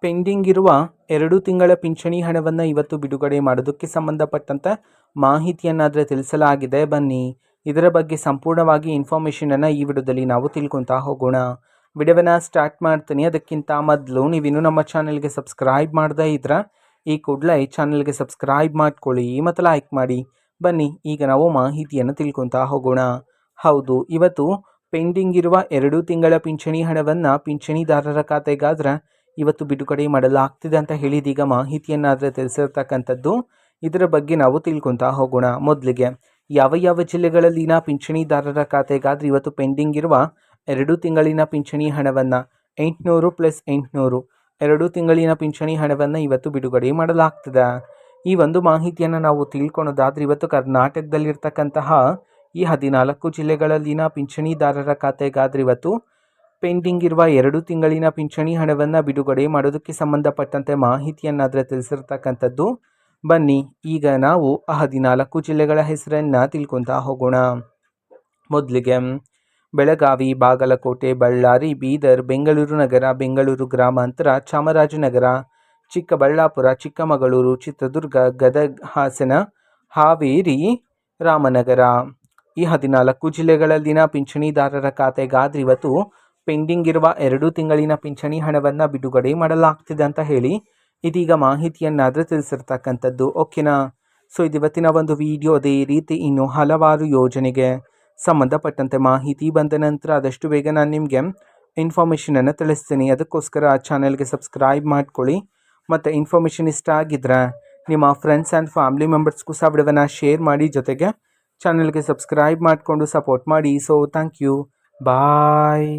Pending ಇರುವ 2 ತಿಂಗಳ ಪಿಂಚಣಿ ಹಣವನ್ನು ಇವತ್ತು ಬಿಡುಗಡೆ ಮಾಡೋದಕ್ಕೆ ಸಂಬಂಧಪಟ್ಟಂತೆ ಮಾಹಿತಿಯನ್ನಾದರೆ ತಿಳಿಸಲಾಗಿದೆ. ಬನ್ನಿ ಇದರ ಬಗ್ಗೆ ಸಂಪೂರ್ಣವಾಗಿ ಇನ್ಫಾರ್ಮೇಷನನ್ನು ಈ ವಿಡಿಯೋದಲ್ಲಿ ನಾವು ತಿಳ್ಕೊತಾ ಹೋಗೋಣ. ವಿಡಿಯೋವನ್ನು ಸ್ಟಾರ್ಟ್ ಮಾಡ್ತೀನಿ. ಅದಕ್ಕಿಂತ ಮೊದಲು ನೀವಿನ್ನೂ ನಮ್ಮ ಚಾನಲ್ಗೆ ಸಬ್ಸ್ಕ್ರೈಬ್ ಮಾಡದೇ ಇದ್ರೆ ಈ ಕೂಡಲೇ ಚಾನಲ್ಗೆ ಸಬ್ಸ್ಕ್ರೈಬ್ ಮಾಡ್ಕೊಳ್ಳಿ ಮತ್ತು ಲೈಕ್ ಮಾಡಿ. ಬನ್ನಿ ಈಗ ನಾವು ಮಾಹಿತಿಯನ್ನು ತಿಳ್ಕೊತಾ ಹೋಗೋಣ. ಹೌದು, ಇವತ್ತು ಪೆಂಡಿಂಗ್ ಇರುವ 2 ತಿಂಗಳ ಪಿಂಚಣಿ ಹಣವನ್ನು ಪಿಂಚಣಿದಾರರ ಖಾತೆಗಾದ್ರೆ ಇವತ್ತು ಬಿಡುಗಡೆ ಮಾಡಲಾಗ್ತಿದೆ ಅಂತ ಹೇಳಿದೀಗ ಮಾಹಿತಿಯನ್ನಾದರೆ ತಿಳಿಸಿರ್ತಕ್ಕಂಥದ್ದು. ಇದರ ಬಗ್ಗೆ ನಾವು ತಿಳ್ಕೊತಾ ಹೋಗೋಣ. ಮೊದಲಿಗೆ ಯಾವ ಜಿಲ್ಲೆಗಳಲ್ಲಿನ ಪಿಂಚಣಿದಾರರ ಖಾತೆಗಾದ್ರೆ ಇವತ್ತು ಪೆಂಡಿಂಗ್ ಇರುವ 2 ತಿಂಗಳಿನ ಪಿಂಚಣಿ ಹಣವನ್ನು 800 + 800 2 ತಿಂಗಳಿನ ಪಿಂಚಣಿ ಹಣವನ್ನು ಇವತ್ತು ಬಿಡುಗಡೆ ಮಾಡಲಾಗ್ತದೆ. ಈ ಒಂದು ಮಾಹಿತಿಯನ್ನು ನಾವು ತಿಳ್ಕೊಳೋದಾದ್ರೆ ಇವತ್ತು ಕರ್ನಾಟಕದಲ್ಲಿರ್ತಕ್ಕಂತಹ ಈ 14 ಜಿಲ್ಲೆಗಳಲ್ಲಿನ ಪಿಂಚಣಿದಾರರ ಖಾತೆಗಾದ್ರೆ ಇವತ್ತು ಪೆಂಡಿಂಗ್ ಇರುವ 2 ತಿಂಗಳಿನ ಪಿಂಚಣಿ ಹಣವನ್ನು ಬಿಡುಗಡೆ ಮಾಡೋದಕ್ಕೆ ಸಂಬಂಧಪಟ್ಟಂತೆ ಮಾಹಿತಿಯನ್ನಾದರೆ ತಿಳಿಸಿರ್ತಕ್ಕಂಥದ್ದು. ಬನ್ನಿ ಈಗ ನಾವು ಆ 14 ಜಿಲ್ಲೆಗಳ ಹೆಸರನ್ನು ತಿಳ್ಕೊತಾ ಹೋಗೋಣ. ಮೊದಲಿಗೆ ಬೆಳಗಾವಿ, ಬಾಗಲಕೋಟೆ, ಬಳ್ಳಾರಿ, ಬೀದರ್, ಬೆಂಗಳೂರು ನಗರ, ಬೆಂಗಳೂರು ಗ್ರಾಮಾಂತರ, ಚಾಮರಾಜನಗರ, ಚಿಕ್ಕಬಳ್ಳಾಪುರ, ಚಿಕ್ಕಮಗಳೂರು, ಚಿತ್ರದುರ್ಗ, ಗದಗ, ಹಾಸನ, ಹಾವೇರಿ, ರಾಮನಗರ. ಈ 14 ಜಿಲ್ಲೆಗಳಲ್ಲಿನ ಪಿಂಚಣಿದಾರರ ಖಾತೆಗಾದ್ರೆ ಇವತ್ತು ಪೆಂಡಿಂಗ್ ಇರುವ 2 ತಿಂಗಳಿನ ಪಿಂಚಣಿ ಹಣವನ್ನು ಬಿಡುಗಡೆ ಮಾಡಲಾಗ್ತಿದೆ ಅಂತ ಹೇಳಿ ಇದೀಗ ಮಾಹಿತಿಯನ್ನಾದರೆ ತಿಳಿಸಿರ್ತಕ್ಕಂಥದ್ದು. ಓಕೆನಾ? ಸೊ ಇದು ಇವತ್ತಿನ ಒಂದು ವಿಡಿಯೋ. ಅದೇ ರೀತಿ ಇನ್ನು ಹಲವಾರು ಯೋಜನೆಗೆ ಸಂಬಂಧಪಟ್ಟಂತೆ ಮಾಹಿತಿ ಬಂದ ನಂತರ ಆದಷ್ಟು ಬೇಗ ನಾನು ನಿಮಗೆ ಇನ್ಫಾರ್ಮೇಷನನ್ನು ತಿಳಿಸ್ತೀನಿ. ಅದಕ್ಕೋಸ್ಕರ ಆ ಚಾನಲ್ಗೆ ಸಬ್ಸ್ಕ್ರೈಬ್ ಮಾಡ್ಕೊಳ್ಳಿ. ಮತ್ತು ಇನ್ಫಾರ್ಮೇಷನ್ ಇಷ್ಟ ಆಗಿದ್ರೆ ನಿಮ್ಮ ಫ್ರೆಂಡ್ಸ್ ಆ್ಯಂಡ್ ಫ್ಯಾಮಿಲಿ ಮೆಂಬರ್ಸ್ಗೂ ಸಹ ವಿಡಿಯೋವನ್ನು ಶೇರ್ ಮಾಡಿ. ಜೊತೆಗೆ ಚಾನಲ್ಗೆ ಸಬ್ಸ್ಕ್ರೈಬ್ ಮಾಡಿಕೊಂಡು ಸಪೋರ್ಟ್ ಮಾಡಿ. So thank you. ಬಾಯ್.